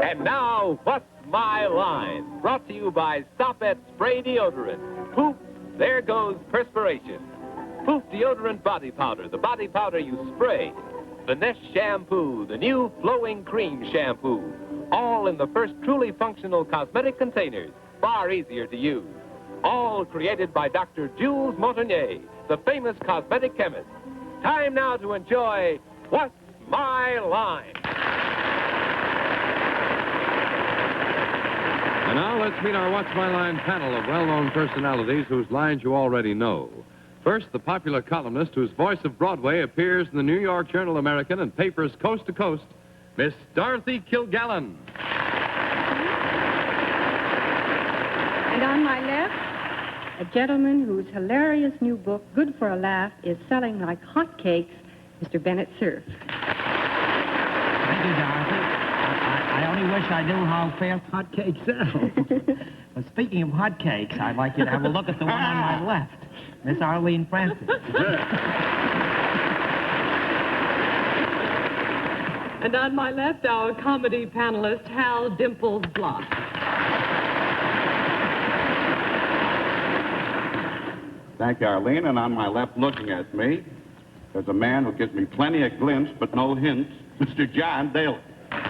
And now, What's My Line? Brought to you by Stop at Spray Deodorant. Poof, there goes perspiration. Poof Deodorant Body Powder, the body powder you spray. Finesse Shampoo, the new flowing cream shampoo. All in the first truly functional cosmetic containers, far easier to use. All created by Dr. Jules Montagnier, the famous cosmetic chemist. Time now to enjoy What's My Line? And now let's meet our What's My Line panel of well-known personalities whose lines you already know. First, the popular columnist whose voice of Broadway appears in the New York Journal-American and papers coast to coast, Miss Dorothy Kilgallen. And on my left, a gentleman whose hilarious new book, Good for a Laugh, is selling like hotcakes, Mr. Bennett, Cerf. Thank you, Dorothy. I only wish I knew how fast hotcakes sell. Well, speaking of hotcakes, I'd like you to have a look at the one on my left, Miss Arlene Francis. And on my left, our comedy panelist, Hal Dimples Block. Thank you, Arlene. And on my left, looking at me, there's a man who gives me plenty of glints but no hints, Mr. John Daly. Thank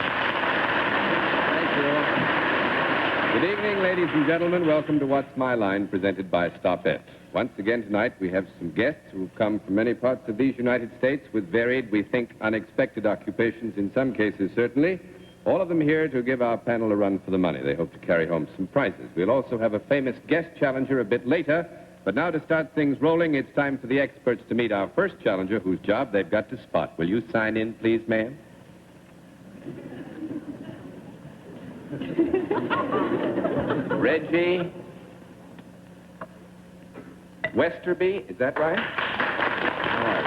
you. Good evening, ladies and gentlemen. Welcome to What's My Line, presented by Stopette. Once again tonight, we have some guests who've come from many parts of these United States with varied, we think, unexpected occupations, in some cases, certainly. All of them here to give our panel a run for the money. They hope to carry home some prizes. We'll also have a famous guest challenger a bit later. But now to start things rolling, it's time for the experts to meet our first challenger, whose job they've got to spot. Will you sign in, please, ma'am? Reggie Westerby, is that right? All right.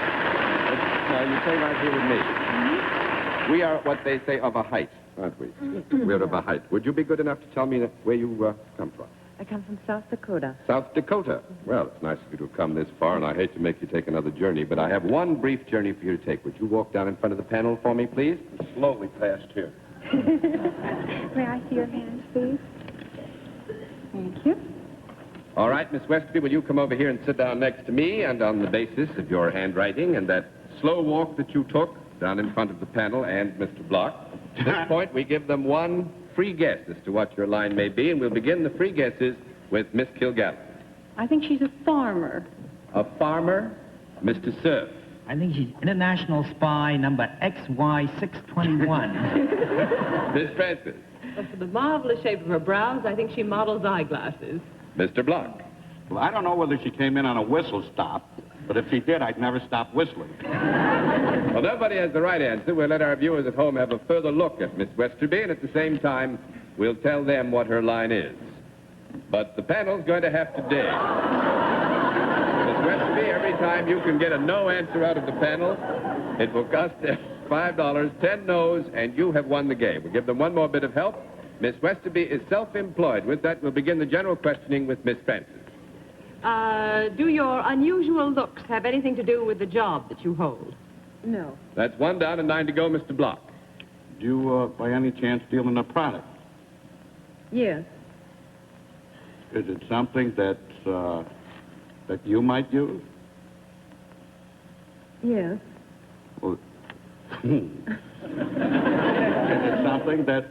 Now, you stay right here with me. Mm-hmm. We are what they say of a height, aren't we? We're of a height. Would you be good enough to tell me where you come from? I come from South Dakota. South Dakota. Well, it's nice of you to have come this far, and I hate to make you take another journey, but I have one brief journey for you to take. Would you walk down in front of the panel for me, please? Slowly past here. May I see your hands, please? Thank you. All right, Miss Westerby, will you come over here and sit down next to me, and on the basis of your handwriting and that slow walk that you took down in front of the panel and Mr. Block, at this point we give them one free guess as to what your line may be, and we'll begin the free guesses with Miss Kilgallen. I think she's a farmer. A farmer? Mr. Cerf. I think she's international spy number XY621. Miss Francis. Well, for the marvelous shape of her brows, I think she models eyeglasses. Mr. Block. Well, I don't know whether she came in on a whistle stop, but if she did, I'd never stop whistling. Well, nobody has the right answer. We'll let our viewers at home have a further look at Miss Westerby, and at the same time, we'll tell them what her line is. But the panel's going to have to dig. Miss Westerby, every time you can get a no answer out of the panel, it will cost $5, 10 no's, and you have won the game. We'll give them one more bit of help. Miss Westerby is self-employed. With that, we'll begin the general questioning with Miss Francis. Do your unusual looks have anything to do with the job that you hold? No. That's 1 down and 9 to go, Mr. Block. Do you, by any chance, deal in a product? Yes. Is it something that you might use? Yes. Well, is it something that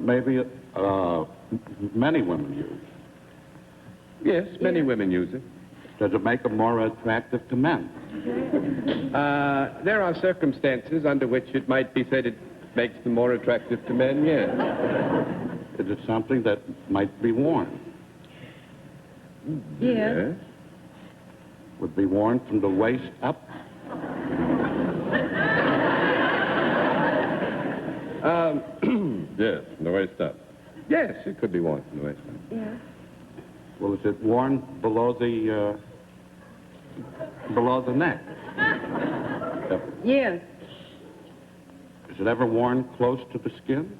maybe many women use? Yes, many women use it. Does it make them more attractive to men? There are circumstances under which it might be said it makes them more attractive to men, yes. Is it something that might be worn? Yes. Would be worn from the waist up? Yes, from the waist up. Yes, it could be worn from the waist up. Yes. Well, is it worn below the neck? Yes. Is it ever worn close to the skin?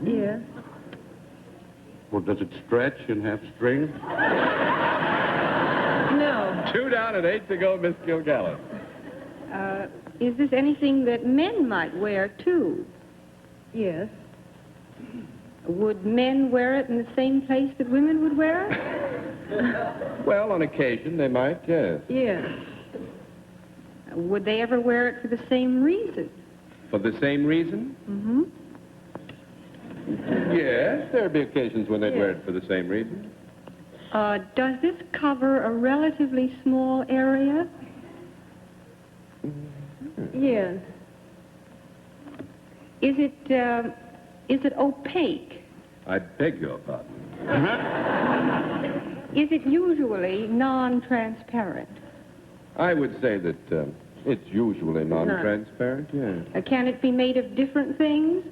Yes. Well, does it stretch and have strings? No. 2 down and 8 to go, Miss Kilgallen. Is this anything that men might wear, too? Yes. Would men wear it in the same place that women would wear it? Well, on occasion, they might, yes. Yes. Would they ever wear it for the same reason? For the same reason? Mm-hmm. Yes, there'd be occasions when they'd wear it for the same reason. Does this cover a relatively small area? Yes. Is it opaque? I beg your pardon. Is it usually non-transparent? I would say that it's usually non-transparent, yes. Can it be made of different things?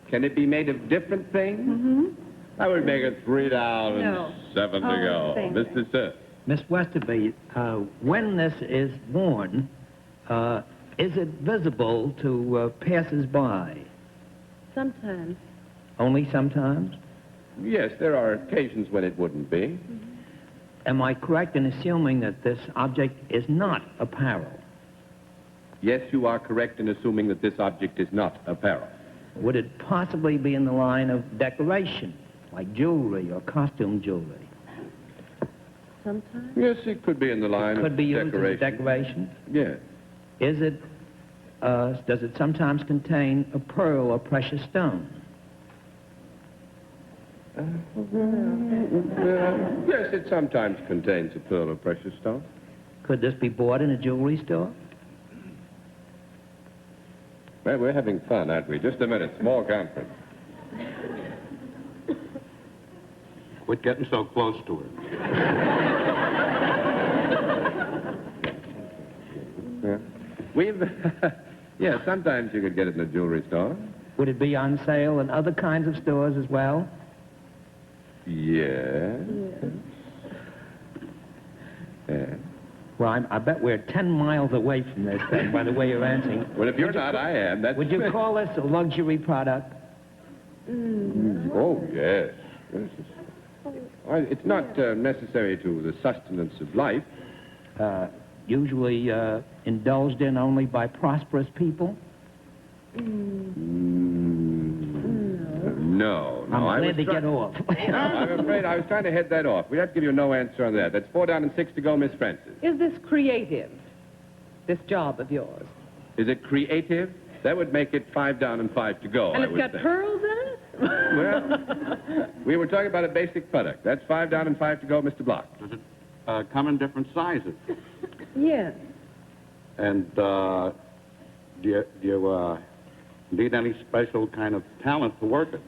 Can it be made of different things? Mm-hmm. I would make it 3 down and 7 to go. same Mr. Cerf. Miss Westerby, when this is worn, is it visible to passers-by? Sometimes. Only sometimes? Yes, there are occasions when it wouldn't be. Am I correct in assuming that this object is not apparel? Yes, you are correct in assuming that this object is not apparel. Would it possibly be in the line of decoration, like jewelry or costume jewelry? Sometimes. Yes, it could be in the line Could of be used decoration. as decoration? Yes. Is it, does it sometimes contain a pearl or precious stone? Yes, it sometimes contains a pearl or precious stone. Could this be bought in a jewelry store? Well, we're having fun, aren't we? Just a minute. Small conference. Quit getting so close to her. Yeah. We've... yeah, sometimes you could get it in a jewelry store. Would it be on sale in other kinds of stores as well? Yes. Yeah. Well, I bet we're 10 miles away from this thing, by the way you're answering. Well, if you're not, I am. That's... Would you call this a luxury product? Oh, yes. It's not necessary to the sustenance of life. Usually indulged in only by prosperous people? No. I'm glad to get off. I'm afraid I was trying to head that off. We have to give you a no answer on that. That's 4 down and 6 to go, Miss Francis. Is this creative, this job of yours? Is it creative? That would make it 5 down and 5 to go, And I it's would got think. pearls in it? Well, we were talking about a basic product. That's 5 down and 5 to go, Mr. Block. Does it come in different sizes? Yes. And do you need any special kind of talent to work it?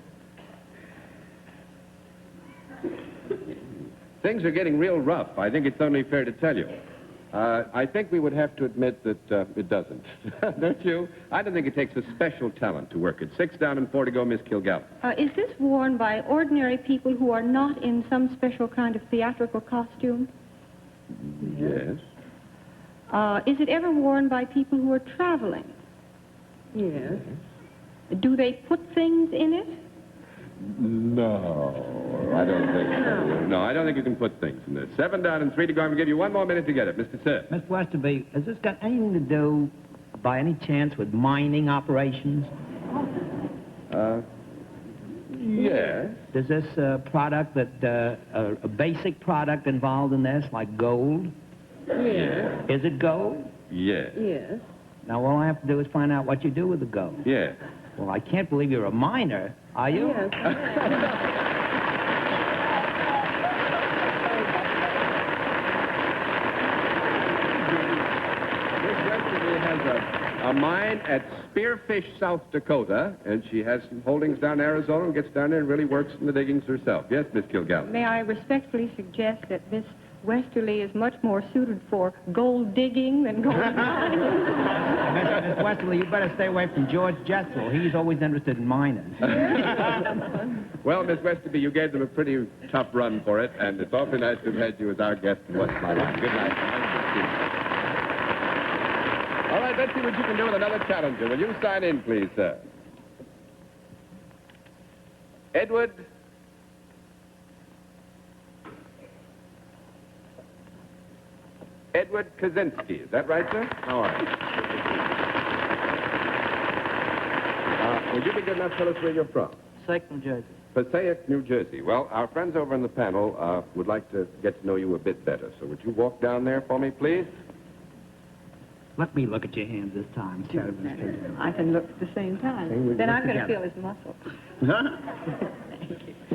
Things are getting real rough. I think it's only fair to tell you. I think we would have to admit that it doesn't. Don't you? I don't think it takes a special talent to work it. 6 down and 4 to go, Miss Kilgallen. Is this worn by ordinary people who are not in some special kind of theatrical costume? Yes. Is it ever worn by people who are traveling? Yes. Do they put things in it? No, I don't think so. No, I don't think you can put things in this. 7 down and 3 to go. I'm going to give you 1 more minute to get it, Mr. Cerf. Miss Westerby, has this got anything to do, by any chance, with mining operations? Yes. Does this product, a basic product involved in this, like gold? Yes. Is it gold? Yes. Yes. Now, all I have to do is find out what you do with the gold. Yes. Well, I can't believe you're a miner, are you? Yes. Miss Westerby has a mine at Spearfish, South Dakota, and she has some holdings down in Arizona and gets down there and really works in the diggings herself. Yes, Miss Kilgallen. May I respectfully suggest that Miss Westerly is much more suited for gold digging than gold mining? Miss Westerly, you better stay away from George Jessel. He's always interested in miners. Well, Miss Westerby, you gave them a pretty tough run for it, and it's awfully nice to have had you as our guest in What's My Line. Good night. All right, let's see what you can do with another challenger. Will you sign in, please, sir? Edward Kaczynski. Is that right, sir? All right. Would you be good enough to tell us where you're from? Passaic, New Jersey. Passaic, New Jersey. Well, our friends over in the panel would like to get to know you a bit better. So would you walk down there for me, please? Let me look at your hands this time, instead of Mr. I can look at the same time. we Then look I'm going to together. feel his muscle.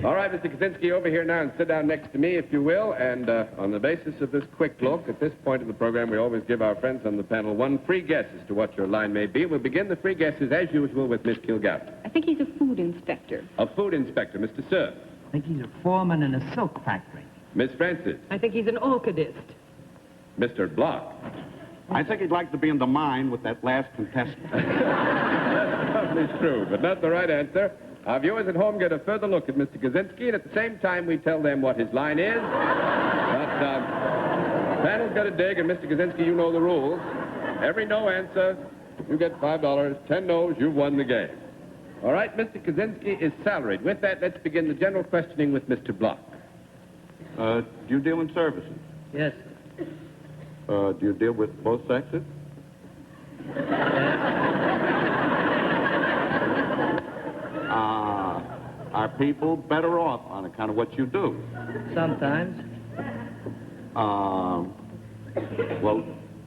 All right, Mr. Kaczynski, over here now and sit down next to me, if you will. And on the basis of this quick look, at this point in the program, we always give our friends on the panel one free guess as to what your line may be. We'll begin the free guesses, as usual, with Miss Kilgallen. I think he's a food inspector. A food inspector, Mr. Cerf. I think he's a foreman in a silk factory. Miss Francis. I think he's an orchidist. Mr. Block. I think he'd like to be in the mine with that last contestant. That's probably true, but not the right answer. Our viewers at home get a further look at Mr. Kaczynski, and at the same time we tell them what his line is. But panel's got a dig, and Mr. Kaczynski, you know the rules. Every no answer, you get $5. 10 no's, you've won the game. All right, Mr. Kaczynski is salaried. With that, let's begin the general questioning with Mr. Block. Do you deal in services? Yes. Do you deal with both sexes? Are people better off on account of what you do? Sometimes. Well,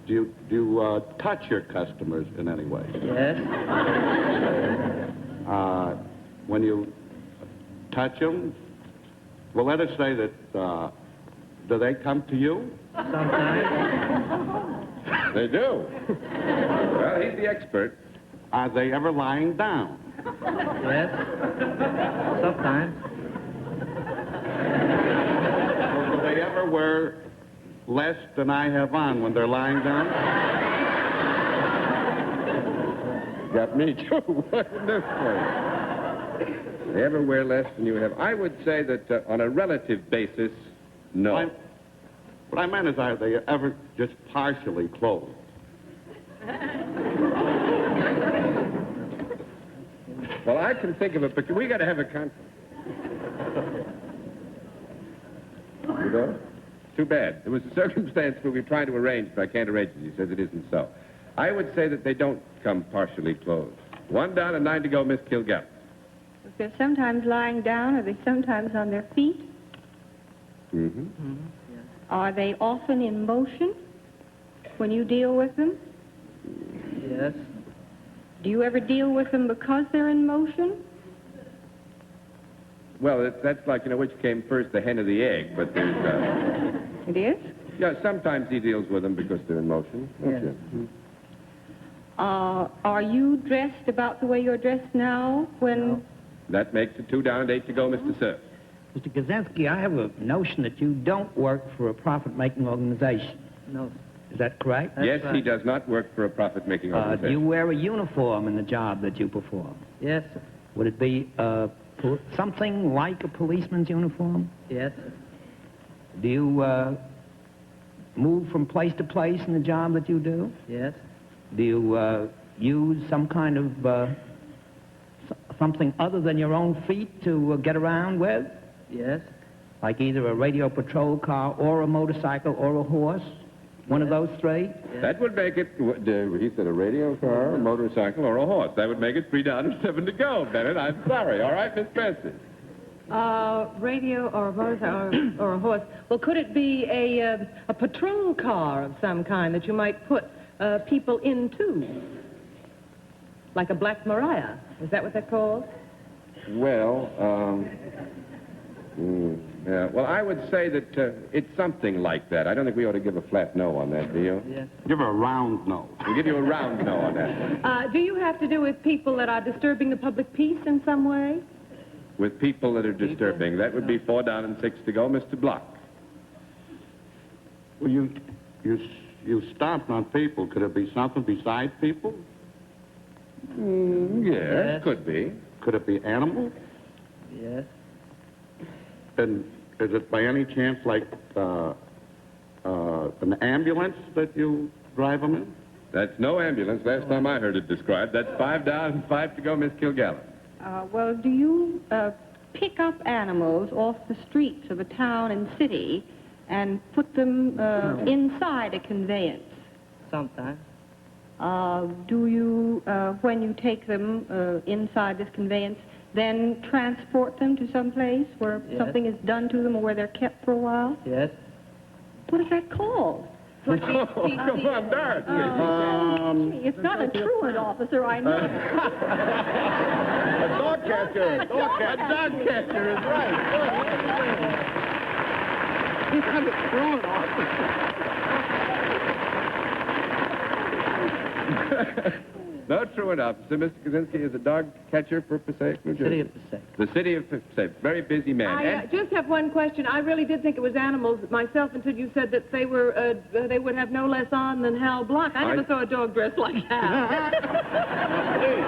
do you touch your customers in any way? Yes. When you touch them, well, let us say that, do they come to you? Sometimes. They do. Well, he's the expert. Are they ever lying down? Yes. Sometimes. Or do they ever wear less than I have on when they're lying down? Got me, too. What in this place? They ever wear less than you have? I would say that on a relative basis, no. What I meant is, are they ever just partially clothed? Well, I can think of it, but we got to have a conference. You know? Too bad. There was a circumstance where we were trying to arrange, but I can't arrange it. He says it isn't so. I would say that they don't come partially clothed. 1 down and 9 to go, Miss Kilgallen. They're sometimes lying down. Are they sometimes on their feet? Mm-hmm. Are they often in motion when you deal with them? Yes. Do you ever deal with them because they're in motion? Well, that's like, which came first, the hen or the egg, but there's... It is? Yeah, sometimes he deals with them because they're in motion. That's Yes. it. Are you dressed about the way you're dressed now when... No. That makes it 2 down and 8 to go, Mr. Cerf. Mr. Kaczynski, I have a notion that you don't work for a profit-making organization. No. Is that correct? Yes, he does not work for a profit-making Do organization. you wear a uniform in the job that you perform? Yes, sir. Would it be something like a policeman's uniform? Yes, sir. Do you move from place to place in the job that you do? Yes. Do you use some kind of something other than your own feet to get around with? Yes. Like either a radio patrol car or a motorcycle or a horse? One of those 3? That would make it, he said a radio car, a motorcycle, or a horse. That would make it 3 down and 7 to go, Bennett. I'm sorry. All right, Miss Francis. Radio or a motorcycle or a horse. Well, could it be a patrol car of some kind that you might put people into? Like a Black Maria. Is that what they're called? Well, yeah. Well, I would say that it's something like that. I don't think we ought to give a flat no on that, do you? Yes. Give her a round no. We'll give you a round no on that. Do you have to do with people that are disturbing the public peace in some way? With people that are disturbing. That would be 4 down and 6 to go, Mr. Block. Well, you stomped on people. Could it be something besides people? Yes, could be. Could it be animals? Yes. And is it by any chance like an ambulance that you drive them in? That's no ambulance. Last time I heard it described. That's 5 down and 5 to go, Miss Kilgallen. Well, do you pick up animals off the streets of a town and city and put them inside a conveyance? Sometimes. Do you, when you take them inside this conveyance, then transport them to some place where something is done to them or where they're kept for a while? Yes. What is that called? Come on, Dorothy. It's not a truant, officer, I know. A dog catcher. A dog catcher is right. He's got a truant officer. No truant officer. Mr. Kaczynski is a dog catcher for Passaic, New Jersey. City of Passaic. The city of Passaic. Very busy man. I just have one question. I really did think it was animals myself until you said that they would have no less on than Hal Block. I never saw a dog dressed like Hal.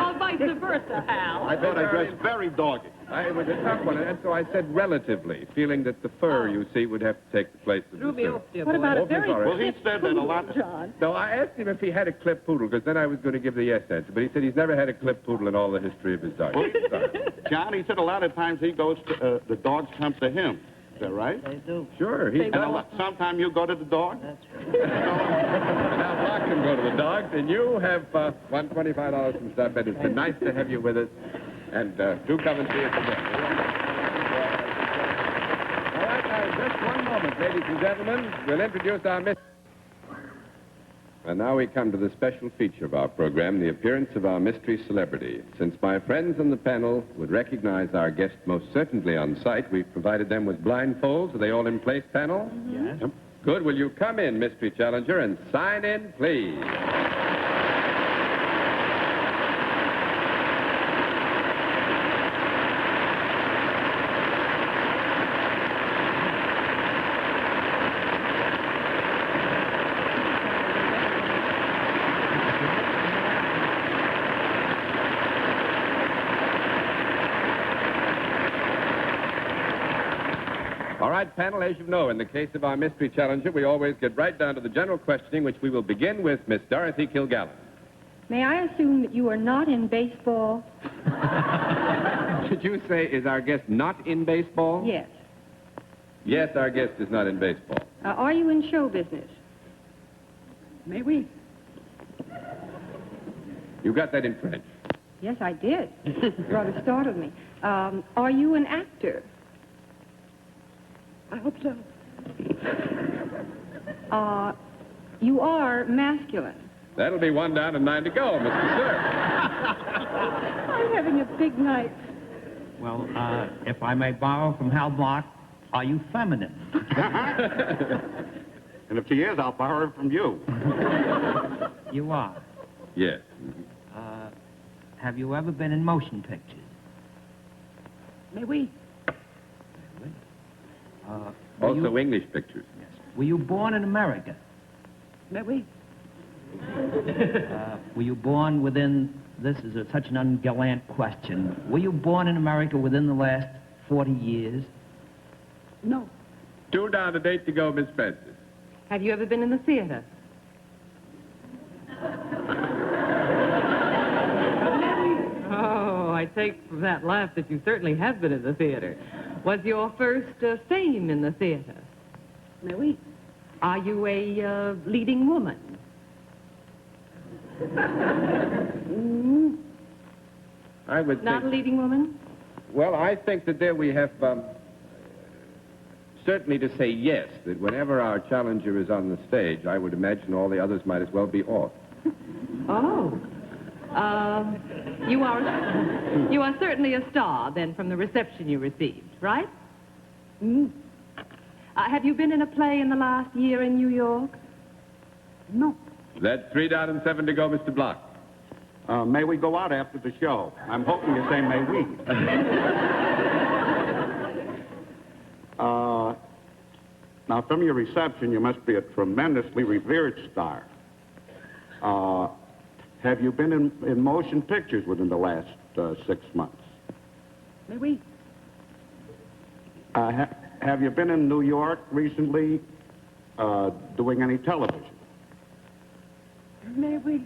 Or vice versa, Hal. I thought I dressed very doggy. It was a tough one, and so I said relatively, feeling that the fur, you see, would have to take the place of Threw the me fur. off, dear What boy. about a Awfully very sorry. Well, he said that a lot. John? No, I asked him if he had a clipped poodle, because then I was going to give the yes answer. But he said he's never had a clipped poodle in all the history of his dog. John, he said a lot of times he goes to, the dogs come to him. Is that right? They do. Sure, he's And sometime you go to the dog? That's right. Now, Block can go to the dogs, and you have $125 from Stop Bennett. It's been nice to have you with us, and do come and see us again. All right, now, in just one moment, ladies and gentlemen, we'll introduce our mystery. And now we come to the special feature of our program, the appearance of our mystery celebrity. Since my friends on the panel would recognize our guest most certainly on sight, we've provided them with blindfolds. Are they all in place, panel? Yes. Yep. Good. Will you come in, mystery challenger, and sign in, please? All right, panel, as you know, in the case of our mystery challenger, we always get right down to the general questioning, which we will begin with Miss Dorothy Kilgallen. May I assume that you are not in baseball? Did you say, is our guest not in baseball? Yes. Yes, our guest is not in baseball. Are you in show business? May we? You got that in French. Yes, I did. Rather startled me. Are you an actor? I hope so. You are masculine. That'll be 1 down and 9 to go, Mr. Cerf. I'm having a big night. Well, if I may borrow from Hal Block, are you feminine? And if she is, I'll borrow her from you. You are. Yes. Have you ever been in motion pictures? May we? Also English pictures. Yes. Were you born in America? May we? Were you born within, this is such an ungallant question, were you born in America within the last 40 years? No. 2 down and 8 to go, Miss Francis. Have you ever been in the theater? Oh, I take from that laugh that you certainly have been in the theater. Was your first fame in the theater? May we? Are you a leading woman? I would Not a think... leading woman? Well, I think that there we have certainly to say yes, that whenever our challenger is on the stage, I would imagine all the others might as well be off. Oh. You are certainly a star, then, from the reception you received, right? Have you been in a play in the last year in New York? No. That's 3 down and 7 to go, Mr. Block. May we go out after the show? I'm hoping you say may we. Now, from your reception, you must be a tremendously revered star. Have you been in motion pictures within the last 6 months? May we? Have you been in New York recently doing any television? May we?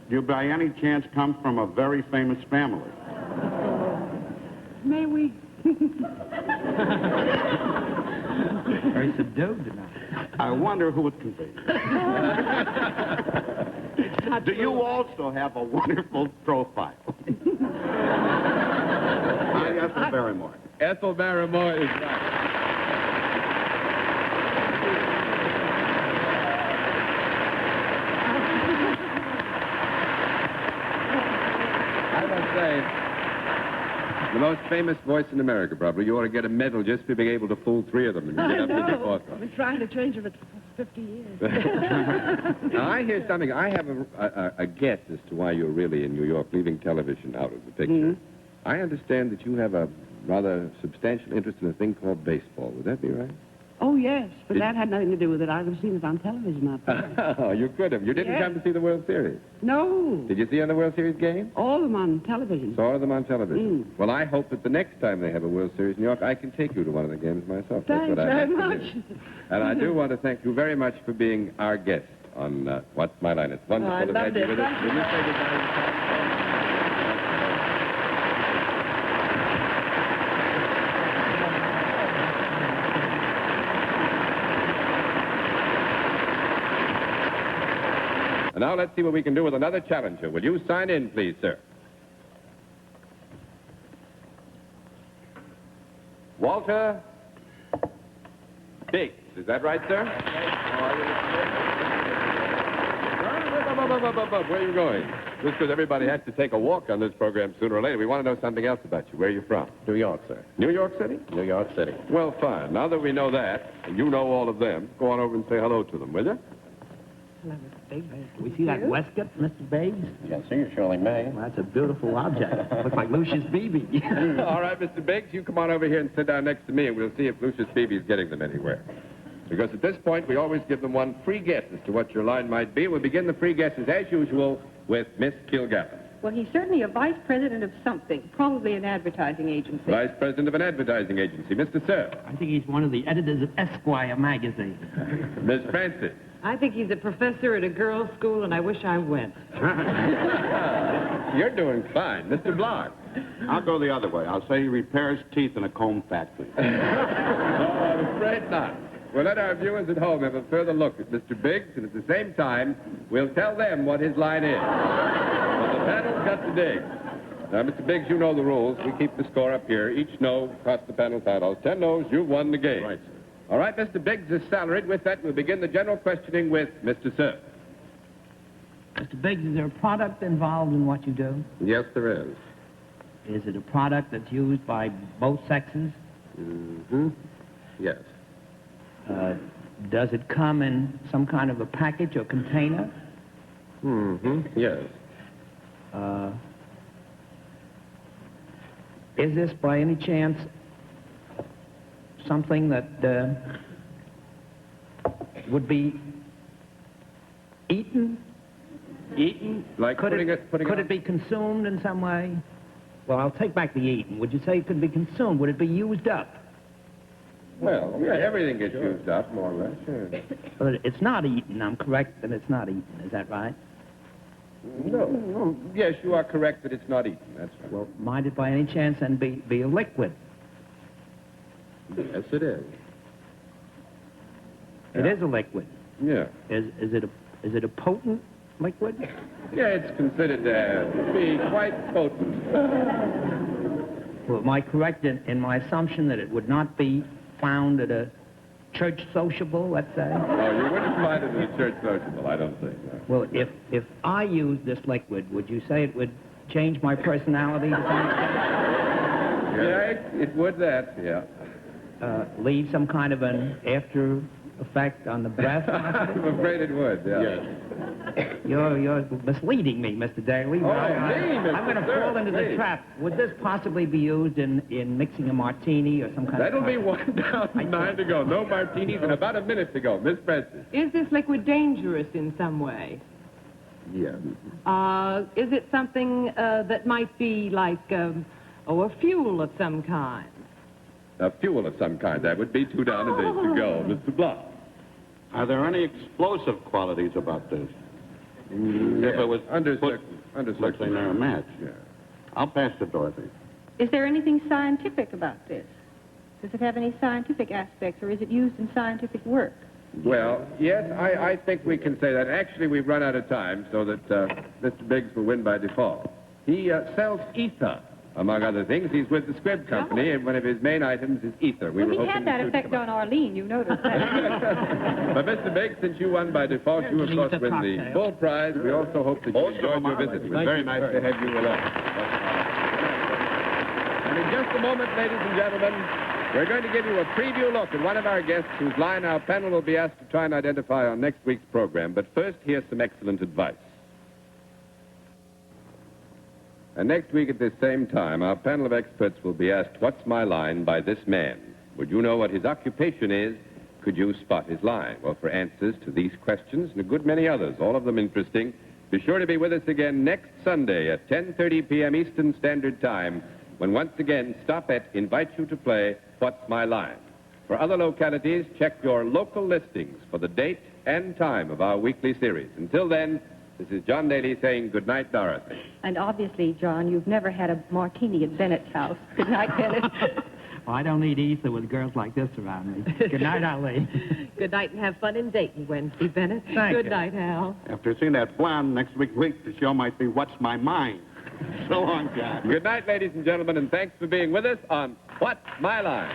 Do you by any chance come from a very famous family? May we? Very subdued tonight. I wonder who it can be. Do you also have a wonderful profile? Hi, Ethel Barrymore. Ethel Barrymore is right. I must say, the most famous voice in America, probably. You ought to get a medal just for being able to fool three of them and get up to the fourth I've one. been trying to change it for 50 years. Now, I hear something. I have a guess as to why you're really in New York, leaving television out of the picture. I understand that you have a rather substantial interest in a thing called baseball. Would that be right? Oh, yes, but Did- that had nothing to do with it. I've seen it on television up there. Oh, you could have. You didn't Yeah. come to see the World Series. No, Did you see on the World Series game? all of them on television. Saw them on television. Well, I hope that the next time they have a World Series in New York, I can take you to one of the games myself. That's Thanks what I'd very like to much. do. And I do want to thank you very much for being our guest on What's My Line. It's wonderful I to have loved you it. with us. Thank you. Will you say goodbye? And now let's see what we can do with another challenger. Will you sign in, please, sir? Walter Biggs. Is that right, sir? Where are you going? Just because everybody has to take a walk on this program sooner or later, we want to know something else about you. Where are you from? New York, sir. New York City? New York City. Well, fine. Now that we know that, and you know all of them, go on over and say hello to them, will you? Hello, Mr. Biggs. We see that waistcoat, Mr. Biggs? Yes, sir, you surely may. Well, that's a beautiful object. Looks like Lucius Beebe. All right, Mr. Biggs, you come on over here and sit down next to me, and we'll see if Lucius Beebe is getting them anywhere. Because at this point, we always give them one free guess as to what your line might be. We'll begin the free guesses, as usual, with Miss Kilgallen. Well, he's certainly a vice president of something, probably an advertising agency. Vice president of an advertising agency, Mr. Cerf. I think he's one of the editors of Esquire magazine. Miss Francis. I think he's a professor at a girls' school, and I wish I went. You're doing fine. Mr. Block. I'll go the other way. I'll say he repairs teeth in a comb factory. No, I'm afraid not. We'll let our viewers at home have a further look at Mr. Biggs, and at the same time, we'll tell them what his line is. But the panel's got to dig. Now, Mr. Biggs, you know the rules. We keep the score up here. Each no costs the panel titles. 10 no's, you've won the game. Right, sir. All right, Mr. Biggs is salaried. With that, we'll begin the general questioning with Mr. Cerf. Mr. Biggs, is there a product involved in what you do? Yes, there is. Is it a product that's used by both sexes? Mm-hmm. Yes. Does it come in some kind of a package or container? Mm-hmm. Yes. Is this by any chance something that would be eaten? Eaten? Like Could putting it on- be consumed in some way? Well, I'll take back the eaten. Would you say it could be consumed? Would it be used up? Well, yeah, everything gets used up, more or less, sure. Well, it's not eaten. I'm correct that it's not eaten. Is that right? No. Yes, you are correct that it's not eaten. That's right. Well, might it by any chance then be a liquid? Yes, it is. It is a liquid. Yeah. Is it a potent liquid? Yeah, it's considered to be quite potent. Well, am I correct in my assumption that it would not be found at a church sociable, let's say? No, you wouldn't find it in a church sociable, I don't think. No. Well, if I used this liquid, would you say it would change my personality to some extent? Yeah, it would that, yeah. Leave some kind of an after effect on the breath? I'm afraid it would, yeah. Yes. You're misleading me, Mr. Daly. Oh, me, Mr. I'm going to Cerf, fall into the me. trap. Would this possibly be used in mixing a martini or some kind That'll of... be 1 down and 9 to go. No martinis and about a minute to go. Miss Francis. Is this liquid dangerous in some way? Yeah. Is it something that might be like, a fuel of some kind? A fuel of some kind. That would be 2 down and 8 to go. Mr. Block. Are there any explosive qualities about this? If it was Under put, under let's say, near a match. Yeah. I'll pass to Dorothy. Is there anything scientific about this? Does it have any scientific aspects, or is it used in scientific work? Well, yes, I think we can say that. Actually, we've run out of time, so that Mr. Biggs will win by default. He sells ether, among other things. He's with the Scrib Company, and one of his main items is ether. Well, he hoping had that to effect on Arlene, you noticed that. But, Mr. Biggs, since you won by default, you, of course, win the full prize. We also hope that you enjoyed your visit. It was very nice to have you with us. And in just a moment, ladies and gentlemen, we're going to give you a preview look at one of our guests whose line our panel will be asked to try and identify on next week's program. But first, here's some excellent advice. And next week at this same time, our panel of experts will be asked, "What's my line?" by this man. Would you know what his occupation is? Could you spot his line? Well, for answers to these questions and a good many others, all of them interesting, be sure to be with us again next Sunday at 10:30 p.m. Eastern Standard Time, when once again Stopette invites you to play What's My Line? For other localities, check your local listings for the date and time of our weekly series. Until then, this is John Daly saying good night, Dorothy. And obviously, John, you've never had a martini at Bennett's house. Good night, Bennett. Well, I don't need ether with girls like this around me. Good night, Arlene. Good night and have fun in Dayton Wednesday, Bennett. Thank Good you. night, Hal. After seeing that blonde next week, the show might be What's My Mind? So long, John. Good night, ladies and gentlemen, and thanks for being with us on What's My Line?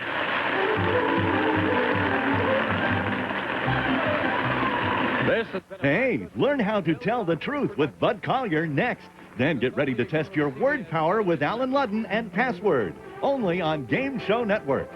Hey, learn how to tell the truth with Bud Collier next. Then get ready to test your word power with Alan Ludden and Password. Only on Game Show Network.